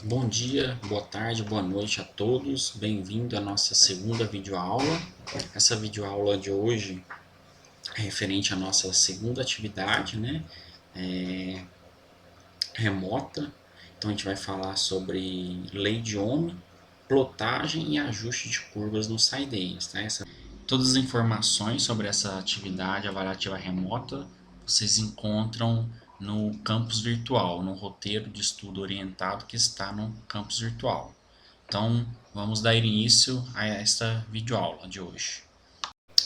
Bom dia, boa tarde, boa noite a todos. Bem-vindo à nossa segunda videoaula. Essa videoaula de hoje é referente à nossa segunda atividade, né? Remota. Então a gente vai falar sobre lei de Ohm, plotagem e ajuste de curvas no SciDays, tá? Todas as informações sobre essa atividade avaliativa remota vocês encontram no campus virtual, no roteiro de estudo orientado que está no campus virtual. Então, vamos dar início a esta videoaula de hoje.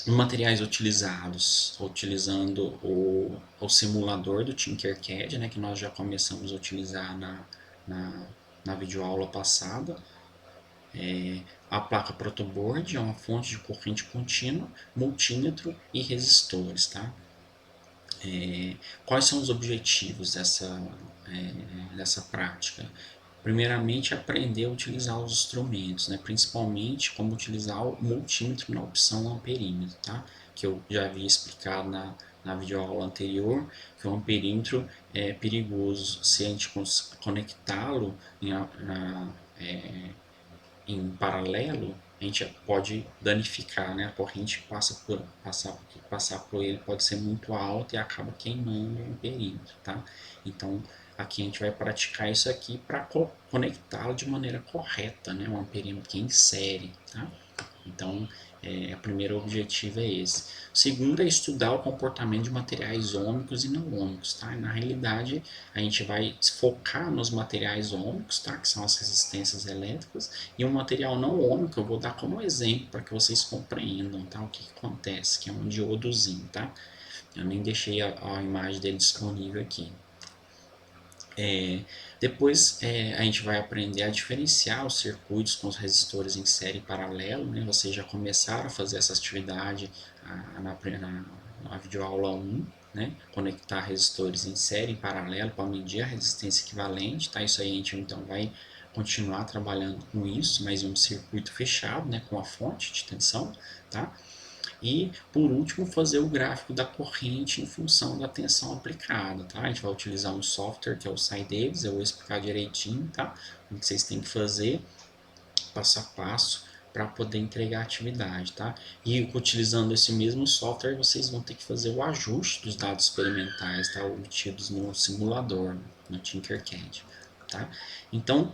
Materiais utilizados, utilizando o simulador do Tinkercad, né, que nós já começamos a utilizar na videoaula passada. A placa protoboard é uma fonte de corrente contínua, multímetro e resistores. Tá? Quais são os objetivos dessa prática? Primeiramente, aprender a utilizar os instrumentos, né? Principalmente como utilizar o multímetro na opção amperímetro, tá? Que eu já havia explicado na videoaula anterior, que o amperímetro é perigoso se a gente conectá-lo em paralelo, a gente pode danificar, né? A corrente passar por ele pode ser muito alta e acaba queimando o perímetro, tá? Então, aqui a gente vai praticar isso aqui para conectá-lo de maneira correta, né? Um perímetro que é em série, tá? Então, o primeiro objetivo é esse. O segundo é estudar o comportamento de materiais ômicos e não ômicos, tá? Na realidade, a gente vai focar nos materiais ômicos, tá? Que são as resistências elétricas, e um material não ômico eu vou dar como exemplo para que vocês compreendam, tá? O que acontece, que é um diodozinho, tá? Eu nem deixei a imagem dele disponível aqui. Depois a gente vai aprender a diferenciar os circuitos com os resistores em série e paralelo, né? Vocês já começaram a fazer essa atividade na videoaula 1, né? Conectar resistores em série e paralelo para medir a resistência equivalente, tá? Isso aí a gente então vai continuar trabalhando com isso, mas em um circuito fechado, né? Com a fonte de tensão, tá? E, por último, fazer o gráfico da corrente em função da tensão aplicada, tá? A gente vai utilizar um software que é o SciDavis, eu vou explicar direitinho, tá? O que vocês têm que fazer, passo a passo, para poder entregar a atividade, tá? E utilizando esse mesmo software, vocês vão ter que fazer o ajuste dos dados experimentais, tá? Obtidos no simulador, no Tinkercad, tá? Então,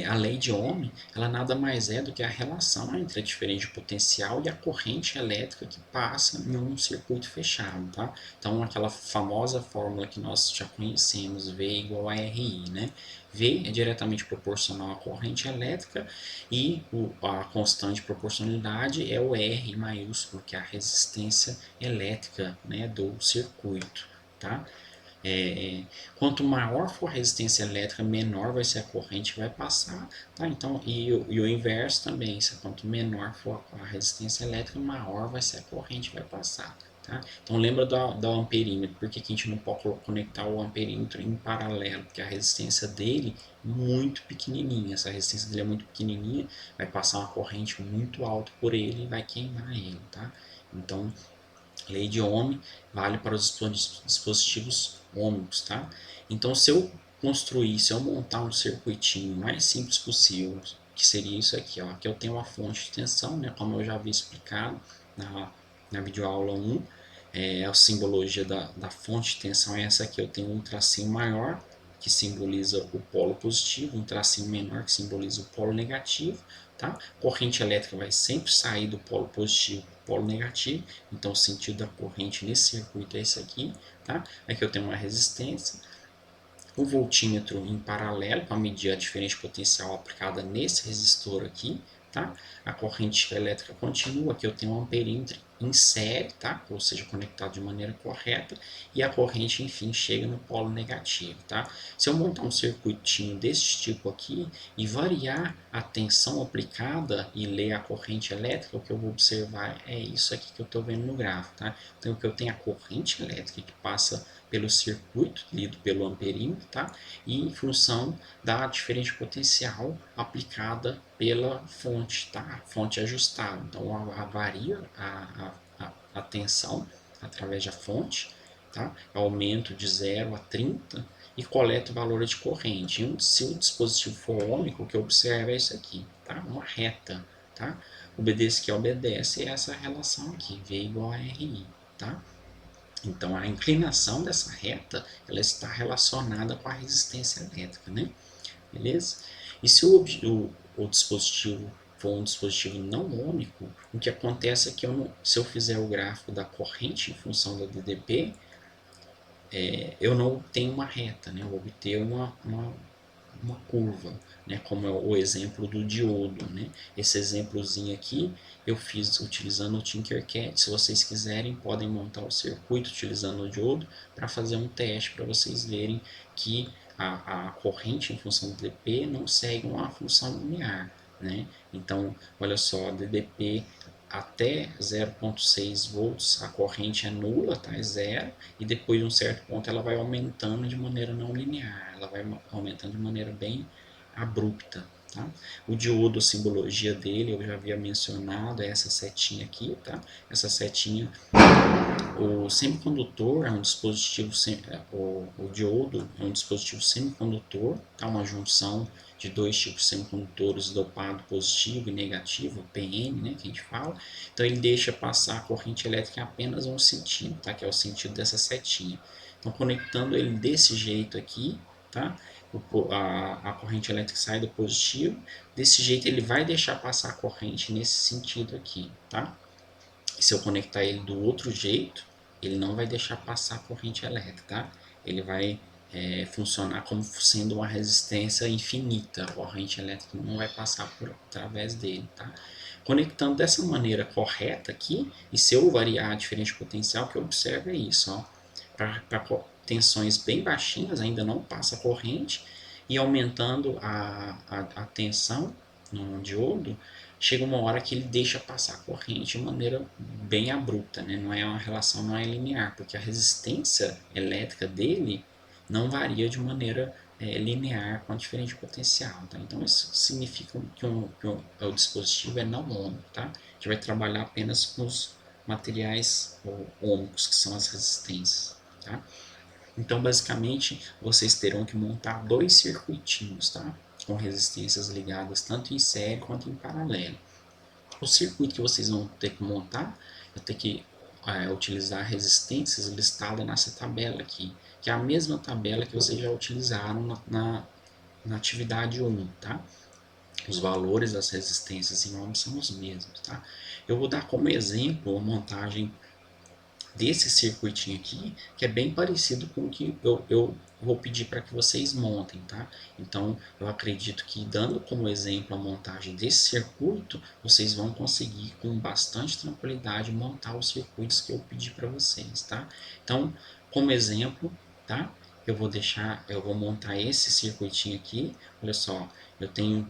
a lei de Ohm, ela nada mais é do que a relação entre a diferença de potencial e a corrente elétrica que passa em um circuito fechado, tá? Então, aquela famosa fórmula que nós já conhecemos, V igual a RI, né? V é diretamente proporcional à corrente elétrica e a constante de proporcionalidade é o R maiúsculo, que é a resistência elétrica, né, do circuito, tá? É, quanto maior for a resistência elétrica, menor vai ser a corrente que vai passar, tá? Então, e o inverso também, quanto menor for a resistência elétrica, maior vai ser a corrente que vai passar, tá? Então, lembra do amperímetro, porque que a gente não pode conectar o amperímetro em paralelo, porque a resistência dele é muito pequenininha, essa resistência dele é muito pequenininha, vai passar uma corrente muito alta por ele e vai queimar ele, tá? Então, lei de Ohm vale para os dispositivos ômicos, tá? Então, se eu montar um circuitinho mais simples possível, que seria isso aqui, ó. Aqui eu tenho uma fonte de tensão, né? Como eu já havia explicado na videoaula 1, a simbologia da fonte de tensão é essa aqui. Eu tenho um tracinho maior, que simboliza o polo positivo, um tracinho menor que simboliza o polo negativo, tá? Corrente elétrica vai sempre sair do polo positivo para o polo negativo, então o sentido da corrente nesse circuito é esse aqui, tá? Aqui eu tenho uma resistência, o voltímetro em paralelo para medir a diferença de potencial aplicada nesse resistor aqui, tá? A corrente elétrica continua, aqui eu tenho um amperímetro em série, tá? Ou seja, conectado de maneira correta, e a corrente, enfim, chega no polo negativo, tá? Se eu montar um circuitinho desse tipo aqui e variar a tensão aplicada e ler a corrente elétrica, o que eu vou observar é isso aqui que eu estou vendo no gráfico, tá? Então, o que eu tenho é a corrente elétrica que passa pelo circuito, lido pelo amperímetro, tá? E em função da diferença de potencial aplicada pela fonte, tá? Fonte ajustada. Então, varia a tensão através da fonte, tá? Aumento de 0 a 30 e coleta o valor de corrente. Se o dispositivo for ômico, o que observa é isso aqui, tá? Uma reta, tá? Obedece que obedece essa relação aqui, V igual a RI, tá? Então, a inclinação dessa reta, ela está relacionada com a resistência elétrica, né? Beleza? E se o dispositivo for um dispositivo não ômico, o que acontece é que se eu fizer o gráfico da corrente em função da DDP, eu não tenho uma reta, né? Eu vou obter uma curva, né? Como é o exemplo do diodo, né? Esse exemplozinho aqui eu fiz utilizando o Tinkercad. Se vocês quiserem, podem montar o circuito utilizando o diodo para fazer um teste para vocês verem que a corrente em função do DP não segue uma função linear, né? Então, olha só, DDP até 0,6 volts a corrente é nula, tá? É zero, e depois de um certo ponto ela vai aumentando de maneira não linear, ela vai aumentando de maneira bem abrupta, tá? O diodo, a simbologia dele, eu já havia mencionado, é essa setinha aqui, tá? Essa setinha, o semicondutor é um dispositivo, o diodo é um dispositivo semicondutor, tá? Uma junção de dois tipos de semicondutores dopado positivo e negativo, PN, né, que a gente fala. Então ele deixa passar a corrente elétrica em apenas um sentido, tá? Que é o sentido dessa setinha. Então conectando ele desse jeito aqui, tá? A corrente elétrica sai do positivo, desse jeito ele vai deixar passar a corrente nesse sentido aqui, tá? E se eu conectar ele do outro jeito, ele não vai deixar passar a corrente elétrica, tá? Ele vai funcionar como sendo uma resistência infinita, a corrente elétrica não vai passar através dele, tá? Conectando dessa maneira correta aqui, e se eu variar a diferença de potencial, o que eu observo é isso, ó. Para tensões bem baixinhas ainda não passa a corrente, e aumentando a tensão no diodo, chega uma hora que ele deixa passar a corrente de maneira bem abrupta, né? Não é uma relação, não é linear, porque a resistência elétrica dele não varia de maneira linear com a diferente potencial, tá? Então isso significa que o dispositivo é não ômico, tá? A gente vai trabalhar apenas com os materiais ômicos, que são as resistências, tá? Então basicamente vocês terão que montar dois circuitinhos, tá? Com resistências ligadas tanto em série quanto em paralelo. O circuito que vocês vão ter que montar, vai ter que utilizar resistências listadas nessa tabela aqui, que é a mesma tabela que vocês já utilizaram na atividade 1, tá? Os valores das resistências em ohms são os mesmos, tá? Eu vou dar como exemplo a montagem desse circuitinho aqui, que é bem parecido com o que eu vou pedir para que vocês montem, tá? Então, eu acredito que dando como exemplo a montagem desse circuito, vocês vão conseguir com bastante tranquilidade montar os circuitos que eu pedi para vocês, tá? Então, como exemplo, tá? Eu vou montar esse circuitinho aqui, olha só, eu tenho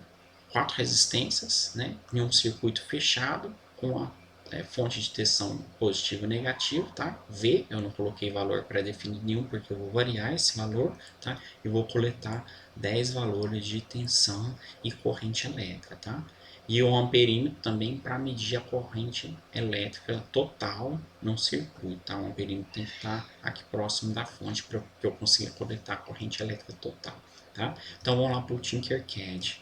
4 resistências, né? Em um circuito fechado com a fonte de tensão positivo e negativo, tá? V, eu não coloquei valor pré-definido nenhum, porque eu vou variar esse valor, tá? E vou coletar 10 valores de tensão e corrente elétrica, tá? E o amperímetro também para medir a corrente elétrica total no circuito, tá? O amperímetro tem que estar aqui próximo da fonte para que eu consiga coletar a corrente elétrica total, tá? Então vamos lá para o Tinkercad,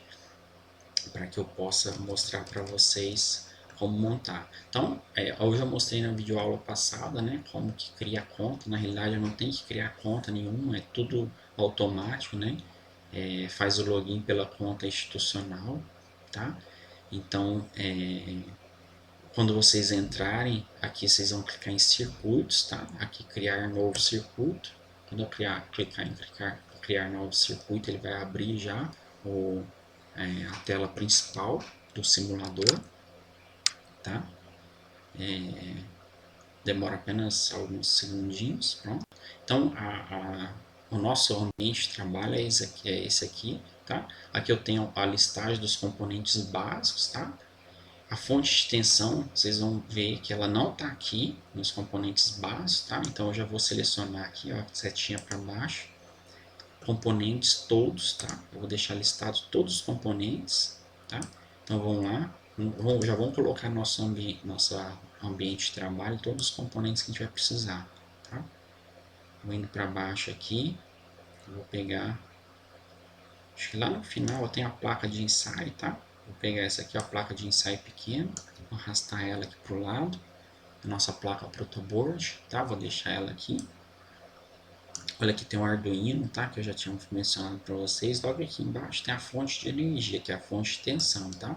para que eu possa mostrar para vocês como montar. Então, hoje eu mostrei na videoaula passada, né, como que cria conta. Na realidade, eu não tenho que criar conta nenhuma, é tudo automático, né? Faz o login pela conta institucional, tá? Então, quando vocês entrarem, aqui vocês vão clicar em circuitos, tá? Aqui criar novo circuito. Quando eu clicar em criar novo circuito, ele vai abrir já a tela principal do simulador, tá? Demora apenas alguns segundinhos, pronto. Então, o nosso ambiente de trabalho é esse aqui, tá? Aqui eu tenho a listagem dos componentes básicos, tá? A fonte de tensão, vocês vão ver que ela não está aqui nos componentes básicos, tá? Então eu já vou selecionar aqui, ó, setinha para baixo, componentes todos, tá? Eu vou deixar listados todos os componentes, tá? Então vamos lá, já vamos colocar nosso ambiente de trabalho, todos os componentes que a gente vai precisar, tá? Vou indo para baixo aqui, Eu vou pegar, acho que lá no final eu tenho a placa de ensaio, tá? Vou pegar essa aqui, a placa de ensaio pequena, vou arrastar ela aqui pro lado, a nossa placa protoboard, tá? Vou deixar ela aqui. Olha, aqui tem um Arduino, tá? Que eu já tinha mencionado para vocês. Logo aqui embaixo tem a fonte de energia, que é a fonte de tensão, tá?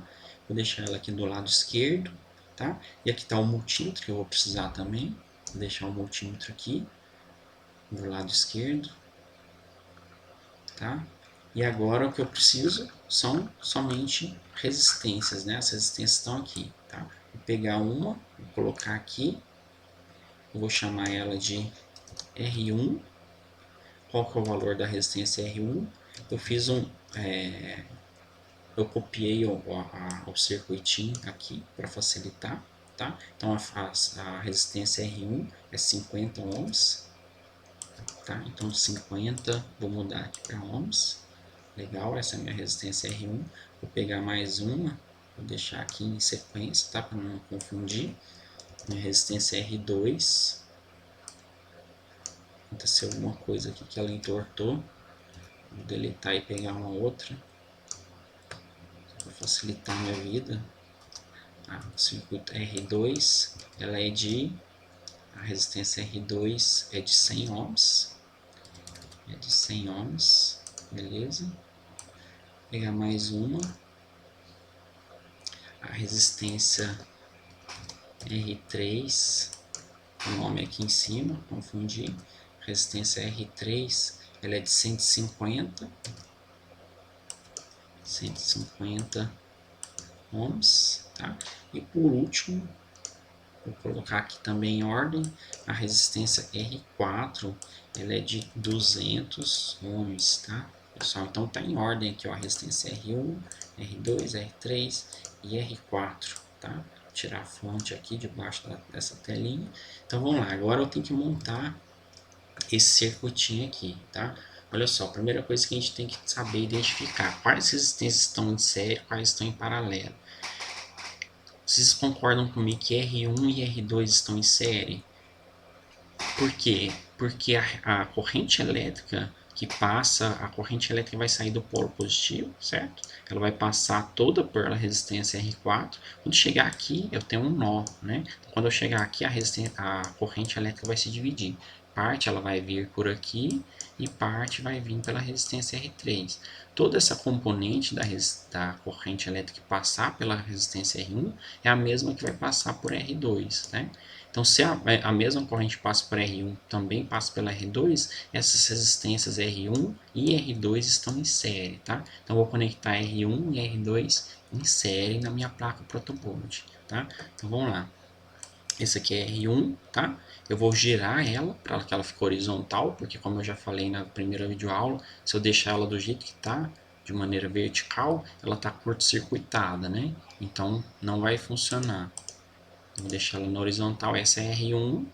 Vou deixar ela aqui do lado esquerdo, tá? E aqui está o multímetro que eu vou precisar também. Vou deixar o multímetro aqui do lado esquerdo, tá? E agora o que eu preciso são somente resistências, né? As resistências estão aqui, tá? Vou pegar uma, vou colocar aqui, eu vou chamar ela de R1. Qual que é o valor da resistência R1? Eu fiz eu copiei o circuitinho aqui para facilitar, tá? Então a resistência R1 é 50 ohms, tá? Então 50, vou mudar aqui para ohms. Legal, essa é a minha resistência R1. Vou pegar mais uma, vou deixar aqui em sequência, tá? Para não confundir. Minha resistência R2. Aconteceu alguma coisa aqui que ela entortou. Vou deletar e pegar uma outra para facilitar a minha vida. O circuito R2, ela é a resistência R2 é de 100 ohms, beleza? Vou pegar mais uma, a resistência R3, o nome aqui em cima, confundi, resistência R3, ela é de 150 ohms, tá? E por último, vou colocar aqui também em ordem, a resistência R4, ela é de 200 ohms, tá? Pessoal, então tá em ordem aqui, ó, a resistência R1, R2, R3 e R4, tá? Vou tirar a fonte aqui debaixo dessa telinha. Então vamos lá, agora eu tenho que montar esse circuitinho aqui, tá? Olha só, a primeira coisa que a gente tem que saber identificar quais resistências estão em série, quais estão em paralelo. Vocês concordam comigo que R1 e R2 estão em série? Por quê? Porque a corrente elétrica que passa, a corrente elétrica vai sair do polo positivo, certo? Ela vai passar toda pela resistência R4. Quando chegar aqui, eu tenho um nó, né? Quando eu chegar aqui, a corrente elétrica vai se dividir. Parte ela vai vir por aqui e parte vai vir pela resistência R3. Toda essa componente da corrente elétrica que passar pela resistência R1 é a mesma que vai passar por R2, né? Então, se a mesma corrente passa por R1 também passa pela R2, essas resistências R1 e R2 estão em série, tá? Então, eu vou conectar R1 e R2 em série na minha placa protoboard, tá? Então, vamos lá. Esse aqui é R1, tá? Eu vou girar ela para que ela fique horizontal, porque como eu já falei na primeira videoaula, se eu deixar ela do jeito que tá, de maneira vertical, ela tá curto-circuitada, né? Então, não vai funcionar. Vou deixar ela na horizontal, essa é R1,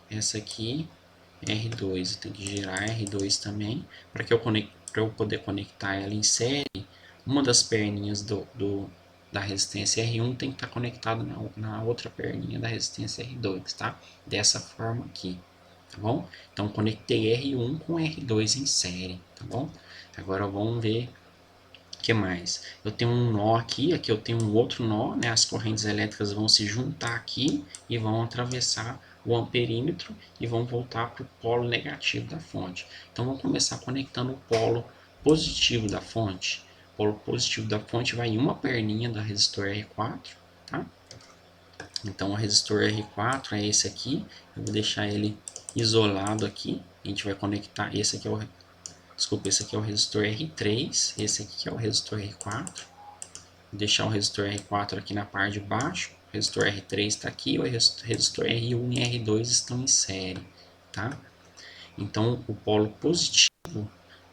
essa aqui é R2, eu tenho que girar R2 também, para eu poder conectar ela em série, uma das perninhas da resistência R1 tem que estar conectada na outra perninha da resistência R2, tá? Dessa forma aqui, tá bom? Então conectei R1 com R2 em série, tá bom? Agora vamos ver que mais? Eu tenho um nó aqui, aqui eu tenho um outro nó, né? As correntes elétricas vão se juntar aqui e vão atravessar o amperímetro e vão voltar para o polo negativo da fonte. Então vamos começar conectando o polo positivo da fonte. O polo positivo da fonte vai em uma perninha da resistor R4, tá? Então o resistor R4 é esse aqui, eu vou deixar ele isolado aqui. A gente vai conectar, esse aqui é o resistor R3, esse aqui é o resistor R4. Vou deixar o resistor R4 aqui na parte de baixo, o resistor R3 está aqui, o resistor R1 e R2 estão em série, tá? Então o polo positivo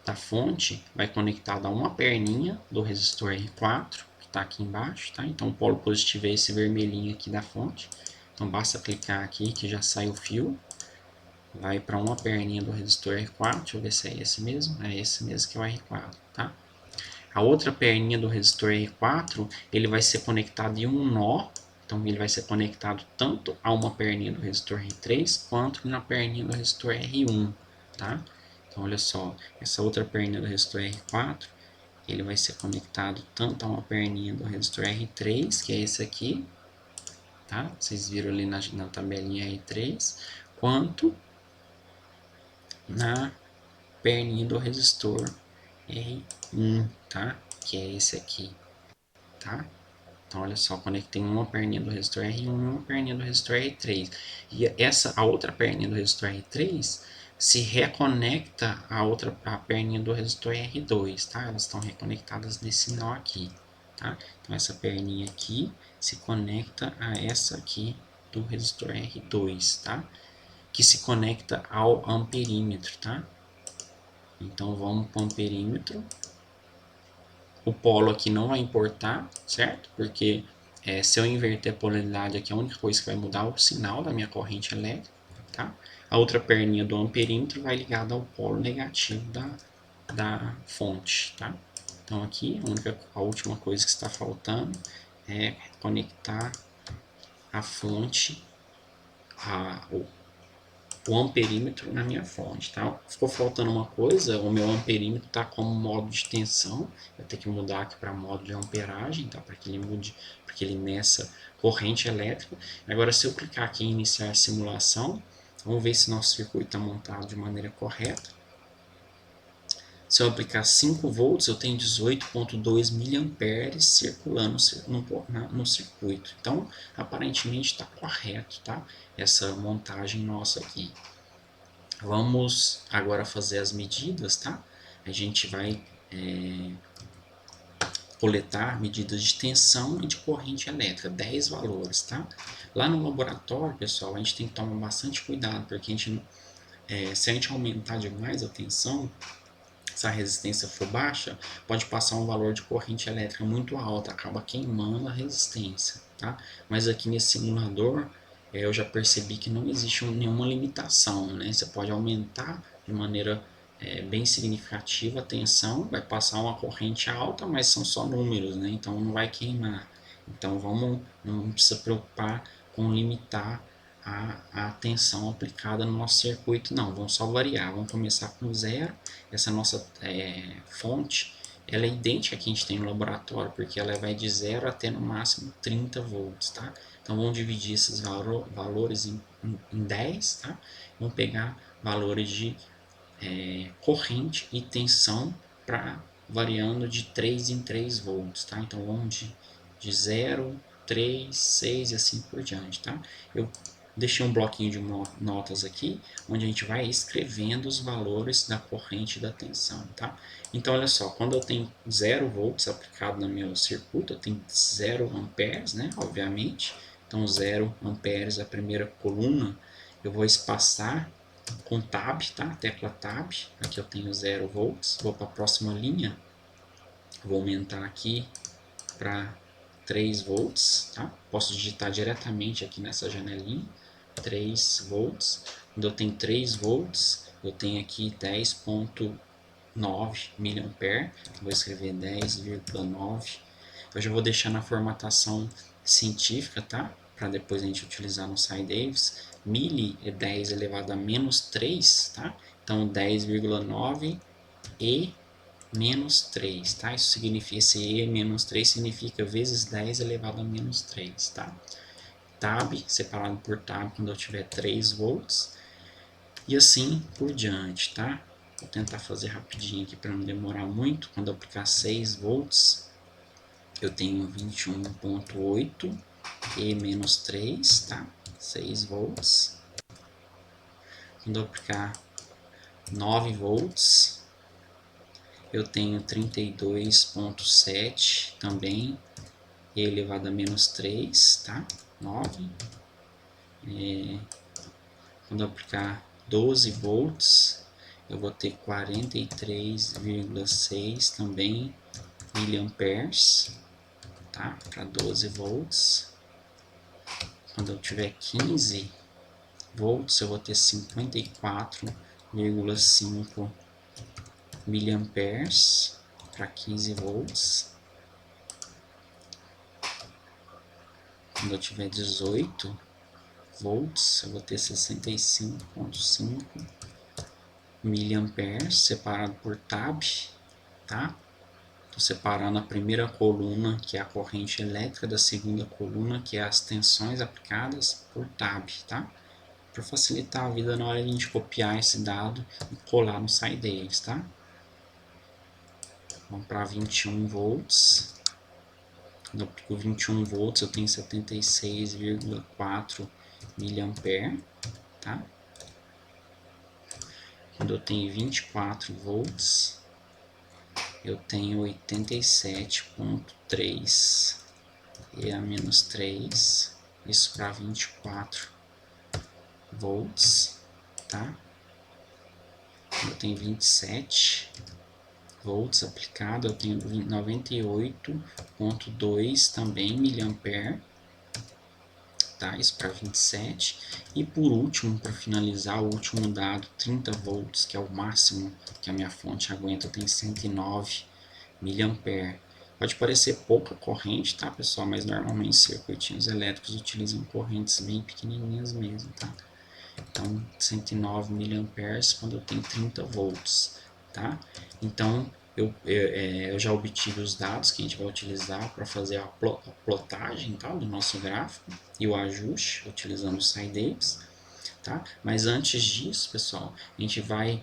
da fonte vai conectado a uma perninha do resistor R4, que está aqui embaixo, tá? Então o polo positivo é esse vermelhinho aqui da fonte. Então basta clicar aqui que já sai o fio. Vai para uma perninha do resistor R4, deixa eu ver se é esse mesmo, é esse mesmo que é o R4, tá? A outra perninha do resistor R4, ele vai ser conectado em um nó, então ele vai ser conectado tanto a uma perninha do resistor R3 quanto na perninha do resistor R1, tá? Então, olha só, essa outra perninha do resistor R4, ele vai ser conectado tanto a uma perninha do resistor R3, que é esse aqui, tá? Vocês viram ali na tabelinha R3, quanto na perninha do resistor R1, tá? Que é esse aqui, tá? Então, olha só, conectei uma perninha do resistor R1 e uma perninha do resistor R3. E a outra perninha do resistor R3 se reconecta a perninha do resistor R2, tá? Elas estão reconectadas nesse nó aqui, tá? Então, essa perninha aqui se conecta a essa aqui do resistor R2, tá? Que se conecta ao amperímetro, tá? Então, vamos para o amperímetro. O polo aqui não vai importar, certo? Porque se eu inverter a polaridade aqui, a única coisa que vai mudar é o sinal da minha corrente elétrica, tá? A outra perninha do amperímetro vai ligada ao polo negativo da fonte, tá? Então aqui, a última coisa que está faltando é conectar a fonte, o amperímetro na minha fonte, tá? Ficou faltando uma coisa, o meu amperímetro está como modo de tensão, eu tenho que mudar aqui para modo de amperagem, tá? Para que ele mude, para que ele meça corrente elétrica. Agora, se eu clicar aqui em iniciar simulação, vamos ver se nosso circuito está montado de maneira correta. Se eu aplicar 5 volts, eu tenho 18,2 miliamperes circulando no circuito. Então, aparentemente está correto, tá? Essa montagem nossa aqui. Vamos agora fazer as medidas, tá? A gente vai coletar medidas de tensão e de corrente elétrica, 10 valores, tá? Lá no laboratório, pessoal, a gente tem que tomar bastante cuidado, porque se a gente aumentar demais a tensão, se a resistência for baixa, pode passar um valor de corrente elétrica muito alto, acaba queimando a resistência, tá? Mas aqui nesse simulador, eu já percebi que não existe nenhuma limitação, né? Você pode aumentar de maneira bem significativa a tensão, vai passar uma corrente alta, mas são só números, né? Então não vai queimar. Então não precisa preocupar com limitar a tensão aplicada no nosso circuito, não. Vamos só variar, vamos começar com zero. Essa nossa fonte, ela é idêntica a que a gente tem no laboratório, porque ela vai de 0 até no máximo 30 volts, tá? Então vamos dividir esses valores em 10, tá? Vamos pegar valores de corrente e tensão para variando de 3 em 3 volts, tá? Então vamos de 0, 3, 6 e assim por diante, tá? Eu deixei um bloquinho de notas aqui, onde a gente vai escrevendo os valores da corrente e da tensão, tá? Então, olha só, quando eu tenho 0 volts aplicado no meu circuito, eu tenho 0 amperes, né? Obviamente. Então, 0 amperes, a primeira coluna, eu vou espaçar com Tab, tá? Tecla Tab. Aqui eu tenho 0 volts. Vou para a próxima linha. Vou aumentar aqui para 3 volts, tá? Posso digitar diretamente aqui nessa janelinha. 3 volts. Quando eu tenho 3 volts, eu tenho aqui 10,9 miliampere. Vou escrever 10,9. Eu já vou deixar na formatação científica, tá? Para depois a gente utilizar no SciDavis. Davis. Mili é 10 elevado a menos 3, tá? Então 10,9 e menos 3, tá? Isso significa, esse e menos 3 significa vezes 10 elevado a menos 3, tá? Tab, separado por tab quando eu tiver 3 volts. E assim por diante, tá? Vou tentar fazer rapidinho aqui para não demorar muito. Quando eu aplicar 6 volts, eu tenho 21,8 e menos 3, tá? 6 volts. Quando eu aplicar 9 volts, eu tenho 32,7 também, e elevado a menos 3, tá? 9. Quando eu aplicar 12 volts, eu vou ter 43,6 também miliamperes, tá? Para 12 volts. Quando eu tiver 15 volts, eu vou ter 54,5 miliamperes para 15 volts. Quando eu tiver 18 volts, eu vou ter 65,5 miliamperes separado por tab, tá? Estou separando a primeira coluna, que é a corrente elétrica, da segunda coluna, que é as tensões aplicadas, por tab, tá? Para facilitar a vida na hora de a gente copiar esse dado e colar no SciDaves, tá? Vamos para 21 volts. Quando eu aplico 21 volts, eu tenho 76,4 miliampere, tá? Quando eu tenho 24 volts, eu tenho 87,3 e a menos 3, isso para 24 volts, tá? Eu tenho 27 volts aplicado, eu tenho 98,2 também miliampere, tá? Isso para 27. E por último, para finalizar, o último dado, 30 volts, que é o máximo que a minha fonte aguenta, eu tenho 109 miliampere. Pode parecer pouca corrente, tá, pessoal? Mas normalmente circuitinhos elétricos utilizam correntes bem pequenininhas mesmo, tá? Então, 109 miliamperes quando eu tenho 30 volts, tá? Então, eu já obtive os dados que a gente vai utilizar para fazer a plotagem, tá, do nosso gráfico e o ajuste utilizando o SciDaves, tá? Mas antes disso, pessoal, a gente vai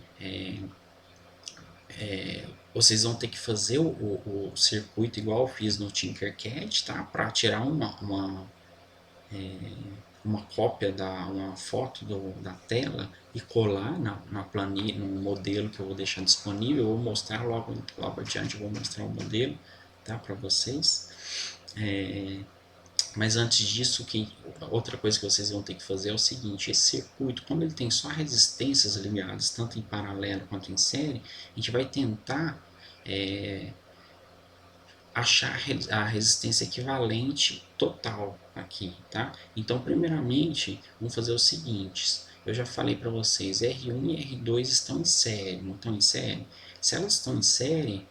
vocês vão ter que fazer o circuito igual eu fiz no Tinkercad, tá? Para tirar uma cópia uma foto da tela e colar na planilha, no modelo que eu vou deixar disponível. Eu vou mostrar logo adiante, eu vou mostrar o modelo, tá, para vocês. Mas antes disso, outra coisa que vocês vão ter que fazer é o seguinte: esse circuito, como ele tem só resistências ligadas, tanto em paralelo quanto em série, a gente vai tentar achar a resistência equivalente total aqui, tá? Então, primeiramente, vamos fazer o seguinte: eu já falei para vocês, R1 e R2 estão em série, não estão em série? Se elas estão em série,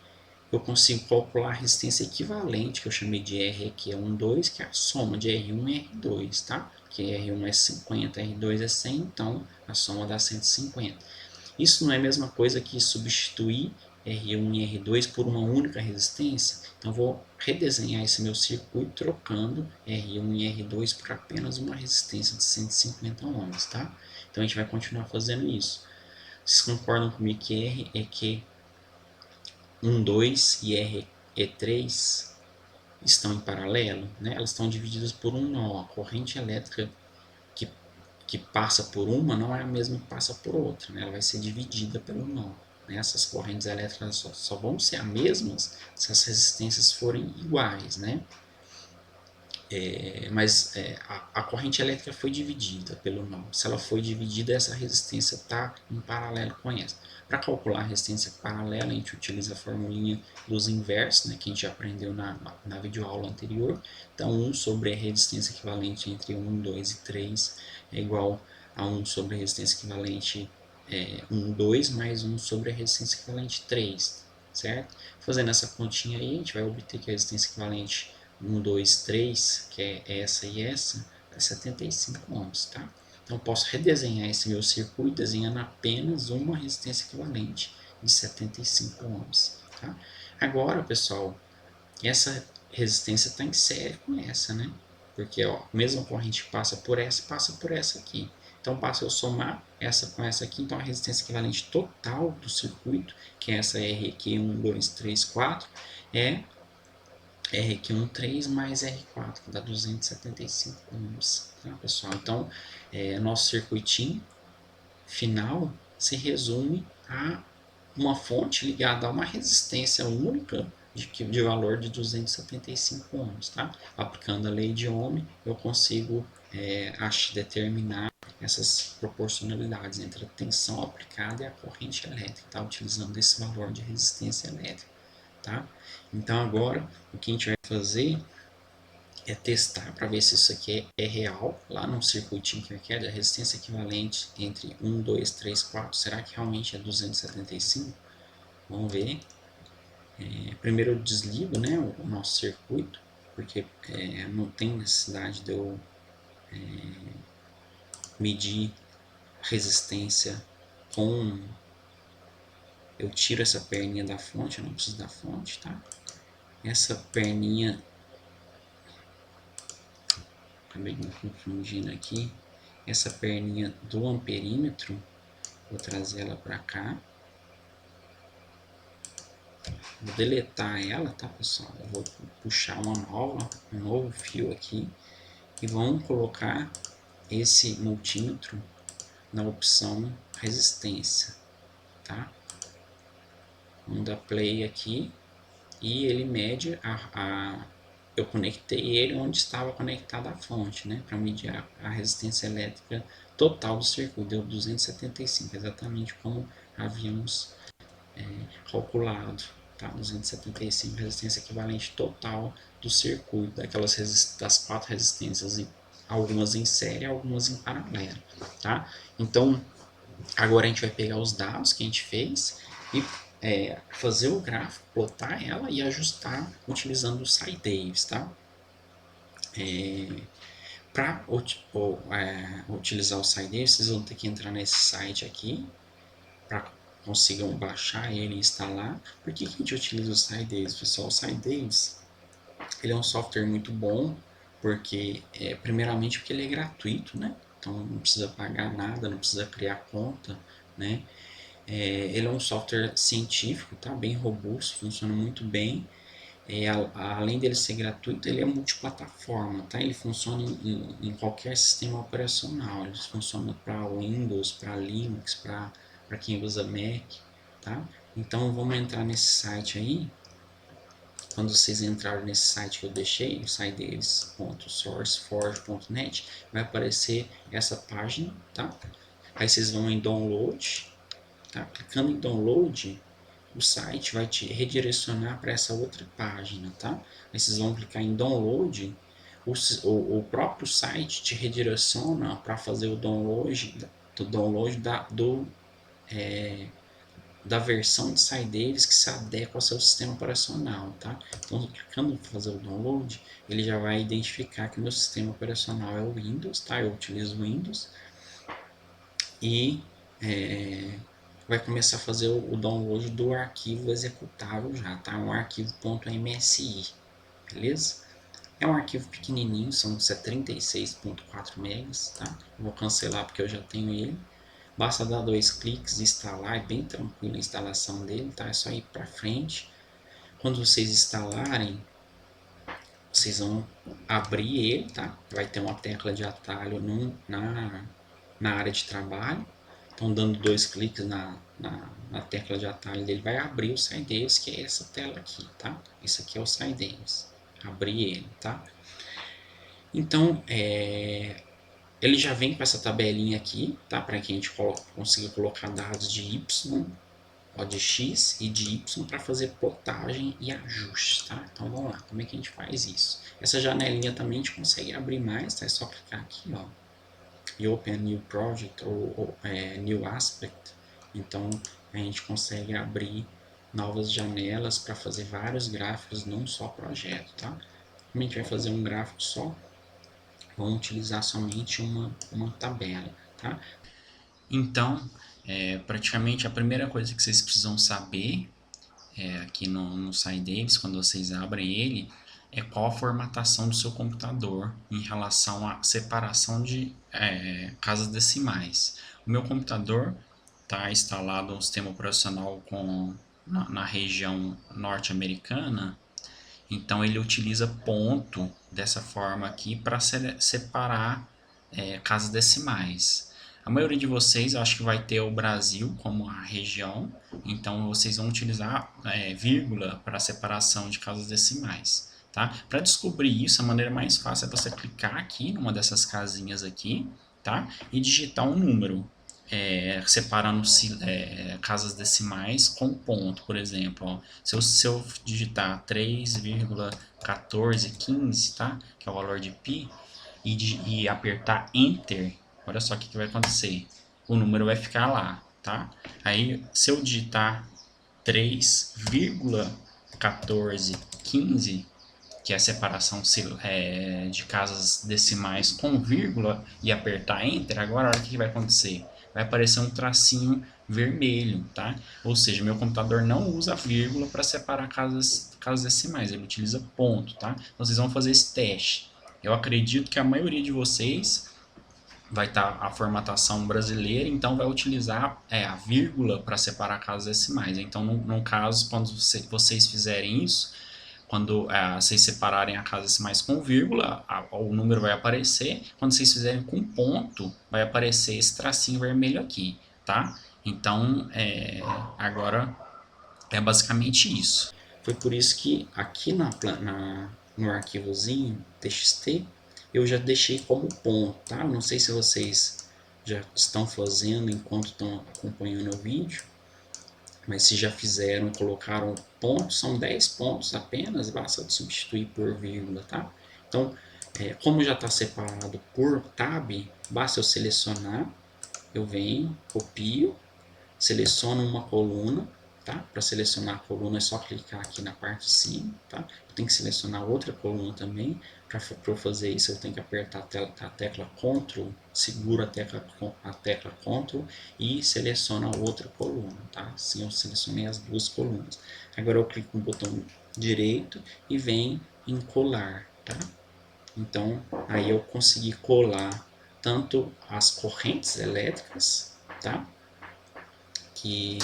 eu consigo calcular a resistência equivalente, que eu chamei de R aqui é 1, 2, que é a soma de R1 e R2, tá? Que R1 é 50, R2 é 100, então a soma dá 150. Isso não é a mesma coisa que substituir R1 e R2 por uma única resistência? Então vou redesenhar esse meu circuito trocando R1 e R2 por apenas uma resistência de 150 ohms, tá? Então a gente vai continuar fazendo isso. Vocês concordam comigo que R é que 1, 2 e R e 3 estão em paralelo, né? Elas estão divididas por um nó. A corrente elétrica que, que passa por uma não é a mesma que passa por outra, né? Ela vai ser dividida pelo nó. Né? Essas correntes elétricas só vão ser as mesmas se as resistências forem iguais, né? Mas a corrente elétrica foi dividida pelo nó. Se ela foi dividida, essa resistência está em paralelo com essa. Para calcular a resistência paralela, a gente utiliza a formulinha dos inversos, né, que a gente já aprendeu na videoaula anterior. Então, 1 sobre a resistência equivalente entre 1, 2 e 3 é igual a 1 sobre a resistência equivalente 1, 2 mais 1 sobre a resistência equivalente 3, certo? Fazendo essa continha aí, a gente vai obter que a resistência equivalente 1, 2, 3, que é essa e essa, é 75 ohms, tá? Então, posso redesenhar esse meu circuito desenhando apenas uma resistência equivalente de 75 ohms, tá? Agora, pessoal, essa resistência está em série com essa, né? Porque ó, a mesma corrente que passa por essa aqui. Então, basta eu somar essa com essa aqui. Então, a resistência equivalente total do circuito, que é essa RQ1, 2, 3, 4, é RQ13 mais R4, que dá 275 ohms, tá, pessoal? Então, nosso circuitinho final se resume a uma fonte ligada a uma resistência única de valor de 275 ohms, tá? Aplicando a lei de Ohm, eu consigo determinar essas proporcionalidades entre a tensão aplicada e a corrente elétrica, tá? Utilizando esse valor de resistência elétrica, tá? Então agora o que a gente vai fazer é testar para ver se isso aqui é real lá no circuitinho que eu quero, a resistência equivalente entre 1, 2, 3, 4, será que realmente é 275? Vamos ver. Primeiro eu desligo, né, o nosso circuito, porque não tem necessidade de eu medir resistência com eu tiro essa perninha da fonte, eu não preciso da fonte, tá? Essa perninha, acabei me confundindo aqui, essa perninha do amperímetro, vou trazer ela para cá. Vou deletar ela, tá, pessoal? Eu vou puxar um novo fio aqui e vamos colocar esse multímetro na opção resistência, tá? Vamos dar play aqui e ele mede eu conectei ele onde estava conectada a fonte, né? Para medir a resistência elétrica total do circuito, deu 275, exatamente como havíamos calculado, tá? 275 resistência equivalente total do circuito, das 4 resistências, algumas em série, algumas em paralelo, tá? Então, agora a gente vai pegar os dados que a gente fez e fazer o gráfico, plotar ela e ajustar utilizando o SciDavis, tá? Para utilizar o SciDavis, vocês vão ter que entrar nesse site aqui para consigam baixar ele e instalar. Por que a gente utiliza o SciDavis, pessoal? O SciDavis, ele é um software muito bom, porque primeiramente porque ele é gratuito, né? Então não precisa pagar nada, não precisa criar conta, né? Ele é um software científico, tá? Bem robusto, funciona muito bem. Além dele ser gratuito, ele é multiplataforma, tá? Ele funciona em qualquer sistema operacional. Ele funciona para Windows, para Linux, para quem usa Mac, tá? Então vamos entrar nesse site aí. Quando vocês entrarem nesse site que eu deixei, o scidevis.sourceforge.net, vai aparecer essa página, tá? Aí vocês vão em download, tá? Clicando em download, o site vai te redirecionar para essa outra página, tá? Aí vocês vão clicar em download, o próprio site te redireciona para fazer o download da versão de SciDavis que se adequa ao seu sistema operacional, tá? Então, clicando em fazer o download, ele já vai identificar que o meu sistema operacional é o Windows, tá? Eu utilizo o Windows e vai começar a fazer o download do arquivo executável já, tá? Um arquivo .msi, beleza? É um arquivo pequenininho, são 36.4 megas, tá? Vou cancelar porque eu já tenho ele. Basta dar 2 cliques e instalar, é bem tranquilo a instalação dele, tá? É só ir para frente. Quando vocês instalarem, vocês vão abrir ele, tá? Vai ter uma tecla de atalho na área de trabalho. Então, dando 2 cliques na tecla de atalho dele, vai abrir o SciDavis, que é essa tela aqui, tá? Esse aqui é o SciDavis. Abrir ele, tá? Então, ele já vem com essa tabelinha aqui, tá? Para que a gente consiga colocar dados de Y, de X e de Y para fazer plotagem e ajustes, tá? Então vamos lá, como é que a gente faz isso? Essa janelinha também a gente consegue abrir mais, tá? É só clicar aqui, ó, e Open New Project ou New Aspect. Então a gente consegue abrir novas janelas para fazer vários gráficos num só projeto, tá? Como a gente vai fazer um gráfico só, vamos utilizar somente uma tabela, tá? Então, praticamente a primeira coisa que vocês precisam saber aqui no SciDavis, quando vocês abrem ele, é qual a formatação do seu computador em relação à separação de casas decimais. O meu computador está instalado um sistema operacional na região norte-americana, então ele utiliza ponto dessa forma aqui para separar casas decimais. A maioria de vocês, eu acho que vai ter o Brasil como a região, então vocês vão utilizar vírgula para separação de casas decimais. Tá? Para descobrir isso, a maneira mais fácil é você clicar aqui numa dessas casinhas aqui, tá? E digitar um número, separando casas decimais com ponto, por exemplo. Ó. Se eu digitar 3,1415, tá? Que é o valor de π, e apertar Enter, olha só o que vai acontecer. O número vai ficar lá, tá? Aí, se eu digitar 3,1415, que é a separação de casas decimais com vírgula, e apertar Enter, agora olha o que vai acontecer. vai aparecer um tracinho vermelho, tá? Ou seja, meu computador não usa vírgula para separar casas decimais, ele utiliza ponto, tá? Então vocês vão fazer esse teste. Eu acredito que a maioria de vocês vai estar a formatação brasileira, então vai utilizar a vírgula para separar casas decimais. Então, no caso, quando vocês fizerem isso, quando vocês separarem a casa decimais com vírgula, o número vai aparecer. Quando vocês fizerem com ponto, vai aparecer esse tracinho vermelho aqui, tá? Então, agora é basicamente isso. Foi por isso que aqui no arquivozinho txt eu já deixei como ponto, tá? Não sei se vocês já estão fazendo enquanto estão acompanhando o vídeo, mas se já fizeram, colocaram pontos, são 10 pontos apenas, basta substituir por vírgula, tá? Então, como já está separado por tab, basta eu selecionar, eu venho, copio, seleciono uma coluna, tá? Para selecionar a coluna é só clicar aqui na parte de cima, tá? Eu tenho que selecionar outra coluna também. Para eu fazer isso eu tenho que apertar a tecla Ctrl, seguro a tecla Ctrl e seleciono a outra coluna, tá? Assim eu selecionei as duas colunas. Agora eu clico no botão direito e venho em colar, tá? Então aí eu consegui colar tanto as correntes elétricas, tá? Que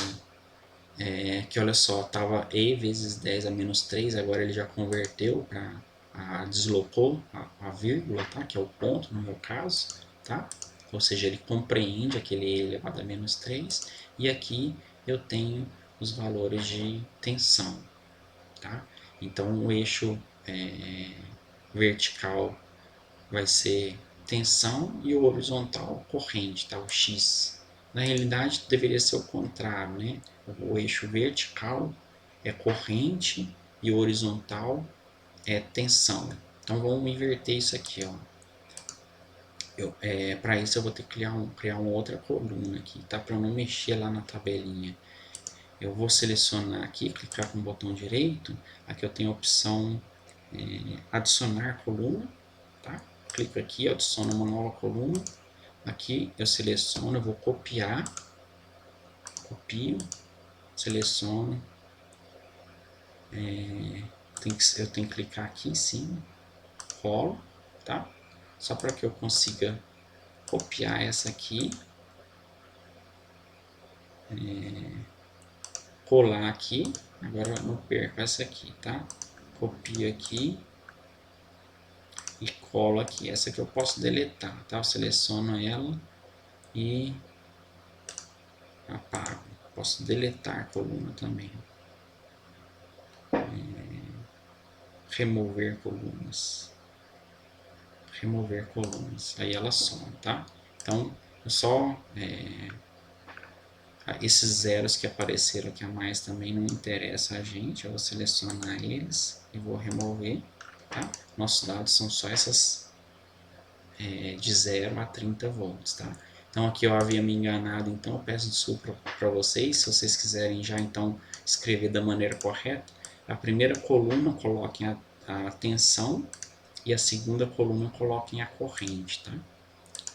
olha só, tava E vezes 10 a menos 3, agora ele já converteu para deslocou a vírgula, tá? Que é o ponto no meu caso, tá? Ou seja, ele compreende aquele E elevado a menos 3, e aqui eu tenho os valores de tensão, tá? Então o eixo vertical vai ser tensão e o horizontal corrente, tá? O X. Na realidade deveria ser o contrário, né? O eixo vertical é corrente e o horizontal é tensão. Então vamos inverter isso aqui, ó. Para isso eu vou ter que criar uma outra coluna aqui, tá? Para eu não mexer lá na tabelinha. Eu vou selecionar aqui, clicar com o botão direito. Aqui eu tenho a opção adicionar coluna, tá? Clico aqui, adiciono uma nova coluna. Aqui eu seleciono, eu vou copiar, copio, seleciono, eu tenho que clicar aqui em cima, colo, tá? Só para que eu consiga copiar essa aqui, colar aqui, agora eu não perco essa aqui, tá? Copio aqui e colo aqui, essa aqui eu posso deletar, tá? Eu seleciono ela e apago, posso deletar a coluna também. Remover colunas. Remover colunas. Aí ela some, tá? Então, só esses zeros que apareceram aqui a mais também não interessa a gente. Eu vou selecionar eles e vou remover, tá? Nossos dados são só essas de 0 a 30 volts, tá? Então aqui eu havia me enganado, então eu peço desculpa para vocês. Se vocês quiserem já então escrever da maneira correta, a primeira coluna coloquem a tensão e a segunda coluna coloquem a corrente, tá?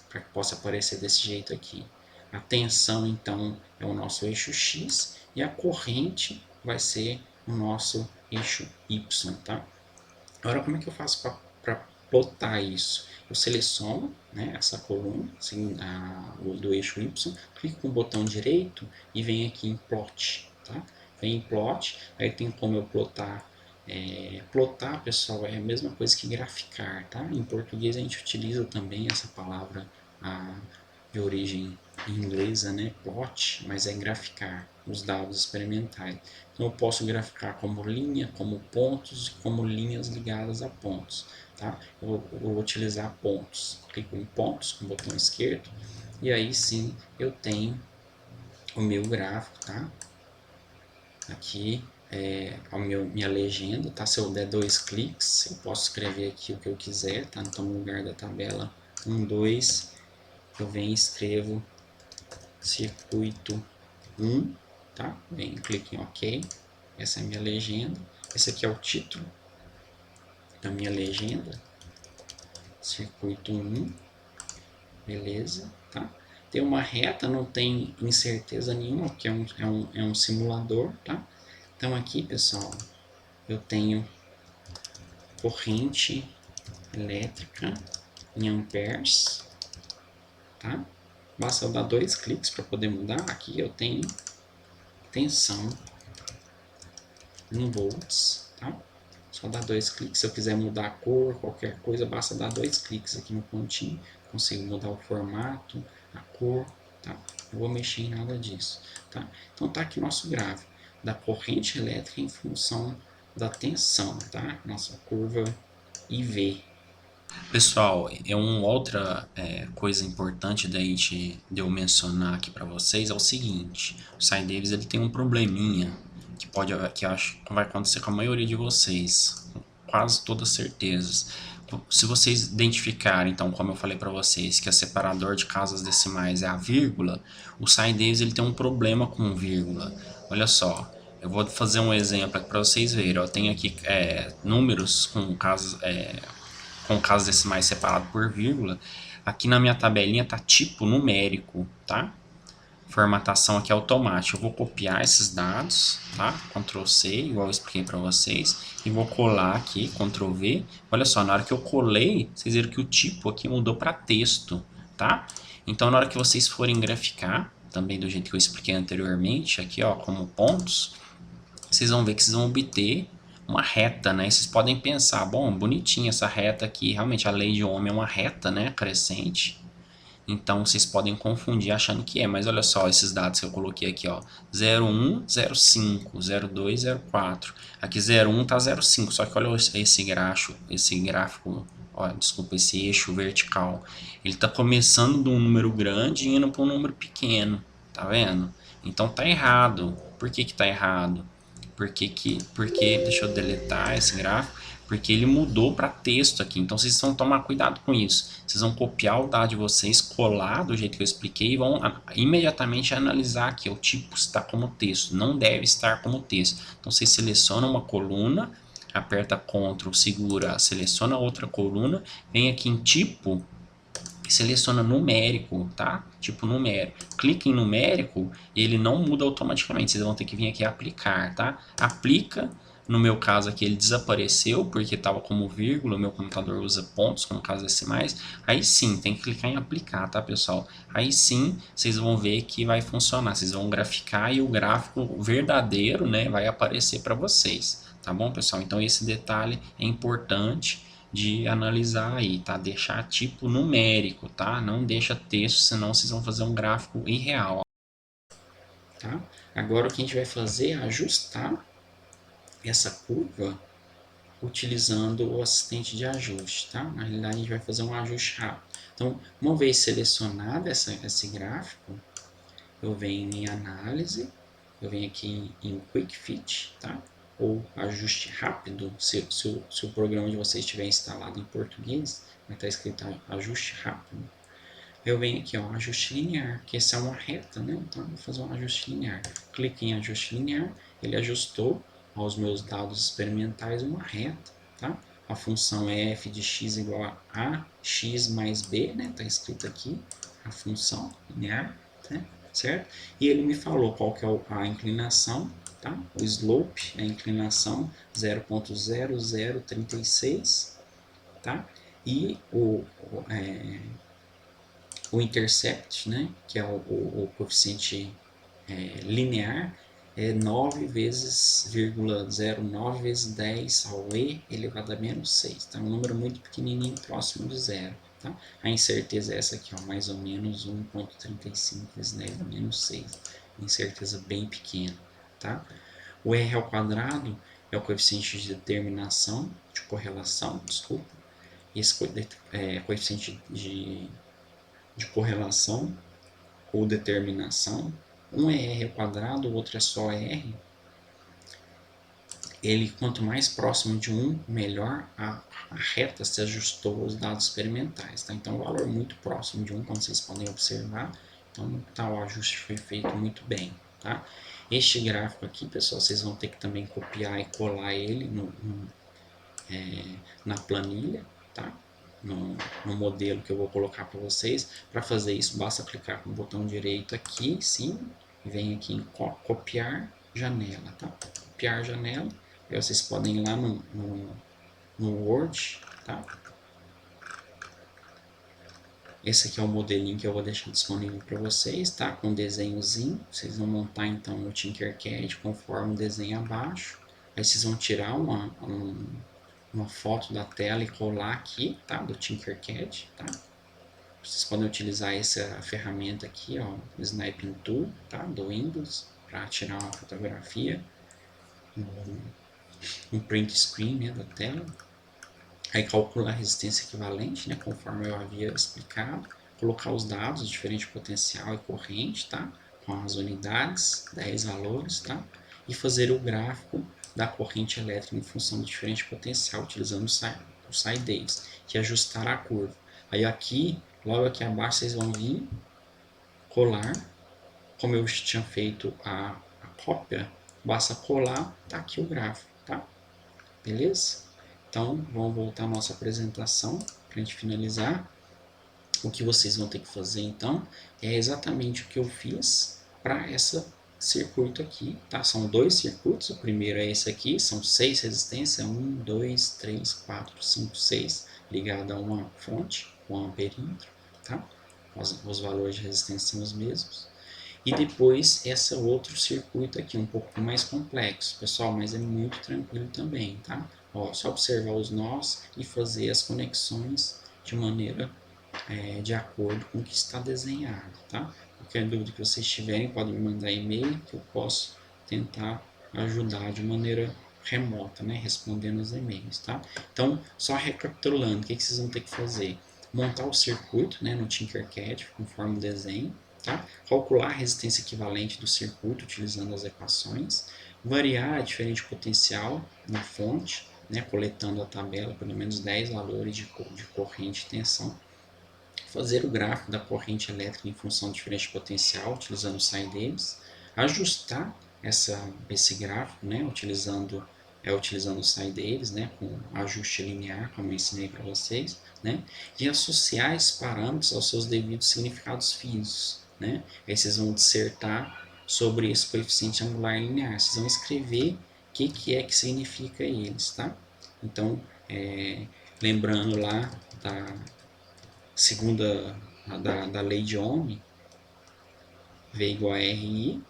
Para que possa aparecer desse jeito aqui. A tensão então é o nosso eixo X e a corrente vai ser o nosso eixo Y, tá? Agora como é que eu faço para plotar isso? Eu seleciono, né, essa coluna assim, do eixo Y, clico com o botão direito e venho aqui em plot, tá? Vem em plot, aí tem como eu plotar. Plotar, pessoal, é a mesma coisa que graficar, tá? Em português a gente utiliza também essa palavra de origem inglesa, né? Plot, mas é graficar os dados experimentais. Então eu posso graficar como linha, como pontos, como linhas ligadas a pontos, tá? Eu vou utilizar pontos. Clico em pontos com o botão esquerdo e aí sim eu tenho o meu gráfico, tá? Aqui minha legenda, tá? Se eu der 2 cliques, eu posso escrever aqui o que eu quiser, tá? Então no lugar da tabela 1, 2, eu venho e escrevo circuito 1, tá? Venho, clique em OK. Essa é a minha legenda. Esse aqui é o título da minha legenda. Circuito 1, beleza, tá? Tem uma reta, não tem incerteza nenhuma, porque é um simulador, tá? Então aqui, pessoal, eu tenho corrente elétrica em amperes, tá? Basta eu dar 2 cliques para poder mudar. Aqui eu tenho tensão em volts, tá? Só dar 2 cliques. Se eu quiser mudar a cor, qualquer coisa, basta dar 2 cliques aqui no pontinho. Consigo mudar o formato, a cor, tá? Não vou mexer em nada disso, tá? Então tá aqui nosso gráfico da corrente elétrica em função da tensão, tá? Nossa curva IV. Pessoal, uma outra coisa importante de eu mencionar aqui para vocês é o seguinte: o Cy Davis ele tem um probleminha que eu acho que vai acontecer com a maioria de vocês, com quase todas certezas. Se vocês identificarem, então, como eu falei para vocês, que o separador de casas decimais é a vírgula, o Cy Davis ele tem um problema com vírgula. Olha só, eu vou fazer um exemplo aqui para vocês verem. Eu tenho aqui números com casas decimais separado por vírgula. Aqui na minha tabelinha tá tipo numérico, tá? Formatação aqui automática. Eu vou copiar esses dados, tá? Ctrl C, igual eu expliquei para vocês, e vou colar aqui, Ctrl V. Olha só, na hora que eu colei, vocês viram que o tipo aqui mudou para texto, tá? Então, na hora que vocês forem graficar, também do jeito que eu expliquei anteriormente, aqui ó, como pontos, vocês vão ver que vocês vão obter uma reta, né? Vocês podem pensar, bom, bonitinha essa reta aqui, realmente a lei de Ohm é uma reta, né? Crescente. Então vocês podem confundir achando que é, mas olha só esses dados que eu coloquei aqui, ó, 01, 05, 02, 04. Aqui 01 tá 05, só que olha esse gráfico, ó, desculpa, esse eixo vertical. Ele tá começando de um número grande e indo para um número pequeno, tá vendo? Então tá errado. Por que que tá errado? Porque deixa eu deletar esse gráfico, porque ele mudou para texto aqui, então vocês vão tomar cuidado com isso. Vocês vão copiar o dado de vocês, colar do jeito que eu expliquei e vão imediatamente analisar aqui, o tipo está como texto, não deve estar como texto. Então vocês selecionam uma coluna, aperta Ctrl, segura, seleciona outra coluna, vem aqui em tipo, seleciona numérico, tá? Tipo numérico. Clica em numérico e ele não muda automaticamente. Vocês vão ter que vir aqui aplicar, tá? Aplica. No meu caso aqui ele desapareceu porque estava como vírgula. O meu computador usa pontos como casas decimais. Aí sim, tem que clicar em aplicar, tá, pessoal? Aí sim, vocês vão ver que vai funcionar. Vocês vão graficar e o gráfico verdadeiro, né, vai aparecer para vocês. Tá bom, pessoal? Então esse detalhe é importante de analisar aí, tá? Deixar tipo numérico, tá? Não deixa texto, senão vocês vão fazer um gráfico irreal. Tá? Agora o que a gente vai fazer é ajustar essa curva utilizando o assistente de ajuste, tá? Na realidade a gente vai fazer um ajuste rápido. Então, uma vez selecionado esse gráfico, eu venho em análise, eu venho aqui em Quick Fit, tá? Ou ajuste rápido, se o programa de vocês estiver instalado em português, vai estar escrito ajuste rápido. Eu venho aqui, ó, ajuste linear, que essa é uma reta, né? Então eu vou fazer um ajuste linear. Clique em ajuste linear, ele ajustou aos meus dados experimentais uma reta, tá? A função é f de x igual a x mais b, né? Tá escrito aqui, a função linear, né? Certo? E ele me falou qual que é a inclinação, tá? O slope, a inclinação 0.0036, tá? E o intercept, né? Que é o coeficiente linear, é 9 vezes 0,09 vezes 10 ao e elevado a menos 6. Então, é um número muito pequenininho, próximo de zero. Tá? A incerteza é essa aqui, ó, mais ou menos 1,35 vezes 10 a menos 6. Incerteza bem pequena. Tá? O r ao quadrado é o coeficiente de determinação, de correlação, desculpa. Esse coeficiente de correlação ou determinação, um é r ao quadrado, o outro é só r. Ele, quanto mais próximo de 1, melhor a reta se ajustou aos dados experimentais. Tá? Então, o valor muito próximo de 1, como vocês podem observar, então tá, o ajuste foi feito muito bem. Tá? Este gráfico aqui, pessoal, vocês vão ter que também copiar e colar ele na planilha, tá? no modelo que eu vou colocar para vocês. Para fazer isso, basta clicar com o botão direito aqui em cima, e vem aqui em copiar janela, tá? Copiar janela, aí vocês podem ir lá no Word, tá? Esse aqui é o modelinho que eu vou deixar disponível para vocês, tá? Com desenhozinho. Vocês vão montar então no Tinkercad conforme o desenho abaixo. Aí vocês vão tirar uma foto da tela e colar aqui, tá? Do Tinkercad, tá? Vocês podem utilizar essa ferramenta aqui, ó, Sniping Tool, tá? Do Windows, para tirar uma fotografia, um print screen, né, da tela. Aí calcular a resistência equivalente, né, conforme eu havia explicado, colocar os dados, de diferente potencial e corrente, tá, com as unidades, 10 valores, tá, e fazer o gráfico da corrente elétrica em função do diferente potencial, utilizando o SciDaves, que é ajustar a curva. Aí aqui, logo aqui abaixo, vocês vão vir colar, como eu tinha feito a cópia, basta colar, tá aqui o gráfico, tá, beleza? Então, vamos voltar à nossa apresentação para a gente finalizar. O que vocês vão ter que fazer, então, é exatamente o que eu fiz para esse circuito aqui, tá? São dois circuitos, o primeiro é esse aqui, são 6 resistências, 1, 2, 3, 4, 5, 6, ligado a uma fonte, com amperímetro, tá? Os valores de resistência são os mesmos. E depois esse outro circuito aqui, um pouco mais complexo, pessoal, mas é muito tranquilo também, tá? Ó, só observar os nós e fazer as conexões de maneira de acordo com o que está desenhado, tá? Qualquer dúvida que vocês tiverem, podem me mandar e-mail que eu posso tentar ajudar de maneira remota, né? Respondendo os e-mails, tá? Então, só recapitulando, o que vocês vão ter que fazer? Montar o circuito, né, no Tinkercad, conforme o desenho, tá? Calcular a resistência equivalente do circuito utilizando as equações, variar a diferente potencial na fonte, né, coletando a tabela, pelo menos 10 valores de corrente e tensão, fazer o gráfico da corrente elétrica em função de diferente potencial, utilizando o SciDaves, ajustar esse gráfico, né, utilizando o SciDaves, né, com ajuste linear, como eu ensinei para vocês, né, e associar esses parâmetros aos seus devidos significados físicos, né. Aí vocês vão dissertar sobre esse coeficiente angular linear, vocês vão escrever o que é que significa eles, tá? Então, lembrando lá segunda da lei de Ohm, V igual a RI,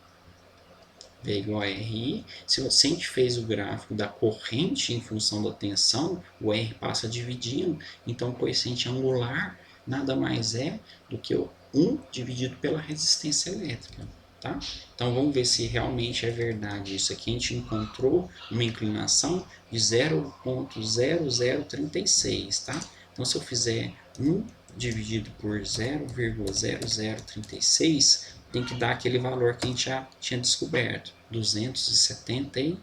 V igual a RI. Se a gente fez o gráfico da corrente em função da tensão, o R passa dividindo, então o coeficiente angular nada mais é do que o 1 dividido pela resistência elétrica. Tá? Então vamos ver se realmente é verdade isso aqui. A gente encontrou uma inclinação de 0,0036, tá? Então se eu fizer 1 dividido por 0,0036, tem que dar aquele valor que a gente já tinha descoberto, 270, e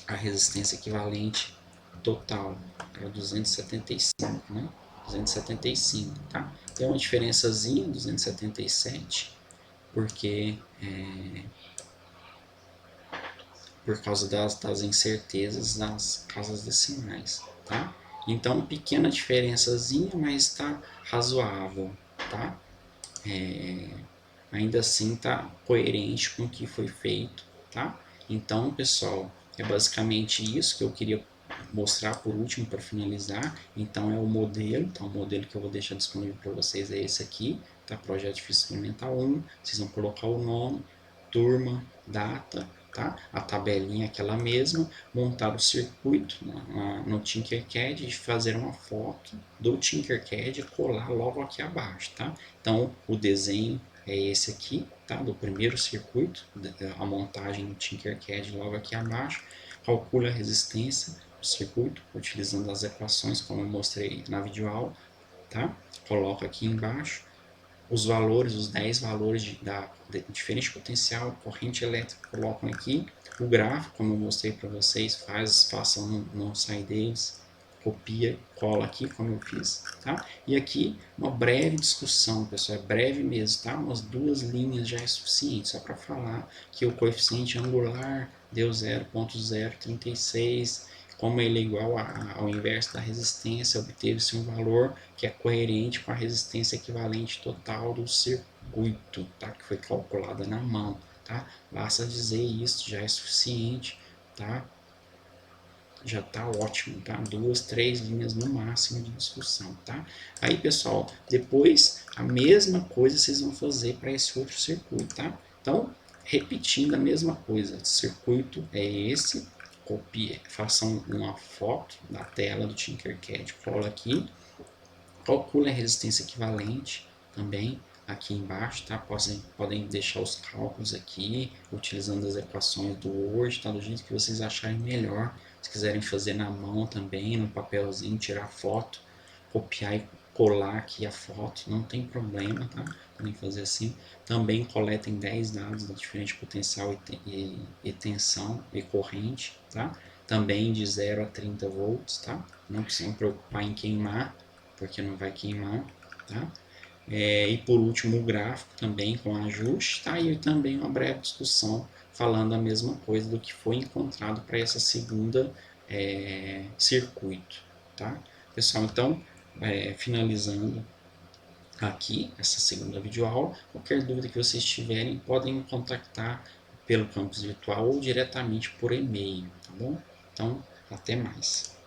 a resistência equivalente total era 275, né? 275, tá? Tem uma diferençazinha, 277, porque por causa das incertezas das casas decimais, tá? Então, pequena diferençazinha, mas está razoável, tá? Ainda assim está coerente com o que foi feito, tá? Então, pessoal, é basicamente isso que eu queria mostrar por último para finalizar. Então, é o modelo. Então, o modelo que eu vou deixar disponível para vocês é esse aqui, tá? Projeto Difícil Experimental 1. Vocês vão colocar o nome, turma, data, tá? A tabelinha é aquela mesma, montar o circuito no Tinkercad e fazer uma foto do Tinkercad e colar logo aqui abaixo, tá? Então, o desenho é esse aqui, tá? Do primeiro circuito, a montagem no Tinkercad logo aqui abaixo, calcula a resistência do circuito, utilizando as equações como eu mostrei na videoaula, tá? Coloco aqui embaixo os valores, os 10 valores de diferente potencial, corrente elétrica, colocam aqui, o gráfico, como eu mostrei para vocês, façam no SciDaves, copia, cola aqui, como eu fiz, tá? E aqui, uma breve discussão, pessoal, é breve mesmo, tá? Umas 2 linhas já é suficiente, só para falar que o coeficiente angular deu 0,036, como ele é igual ao inverso da resistência, obteve-se um valor que é coerente com a resistência equivalente total do circuito, tá? Que foi calculada na mão, tá? Basta dizer isso, já é suficiente, tá? Já tá ótimo, tá? 2, 3 linhas no máximo de discussão, tá? Aí, pessoal, depois a mesma coisa vocês vão fazer para esse outro circuito, tá? Então, repetindo a mesma coisa, o circuito é esse, copie, façam uma foto da tela do Tinkercad, cola aqui, calcule a resistência equivalente também aqui embaixo, tá? Podem deixar os cálculos aqui, utilizando as equações do Word, tá? Do jeito que vocês acharem melhor. Se quiserem fazer na mão também, no papelzinho, tirar foto, copiar e colar aqui a foto, não tem problema, tá? Podem fazer assim. Também coletem 10 dados da diferente potencial e tensão e corrente, tá? Também de 0 a 30 volts, tá? Não precisam preocupar em queimar, porque não vai queimar, tá? E por último o gráfico também com ajuste, tá? E também uma breve discussão falando a mesma coisa do que foi encontrado para essa segunda circuito, tá? Pessoal, então, finalizando aqui essa segunda videoaula, qualquer dúvida que vocês tiverem, podem me contactar pelo campus virtual ou diretamente por e-mail, tá bom? Então, até mais.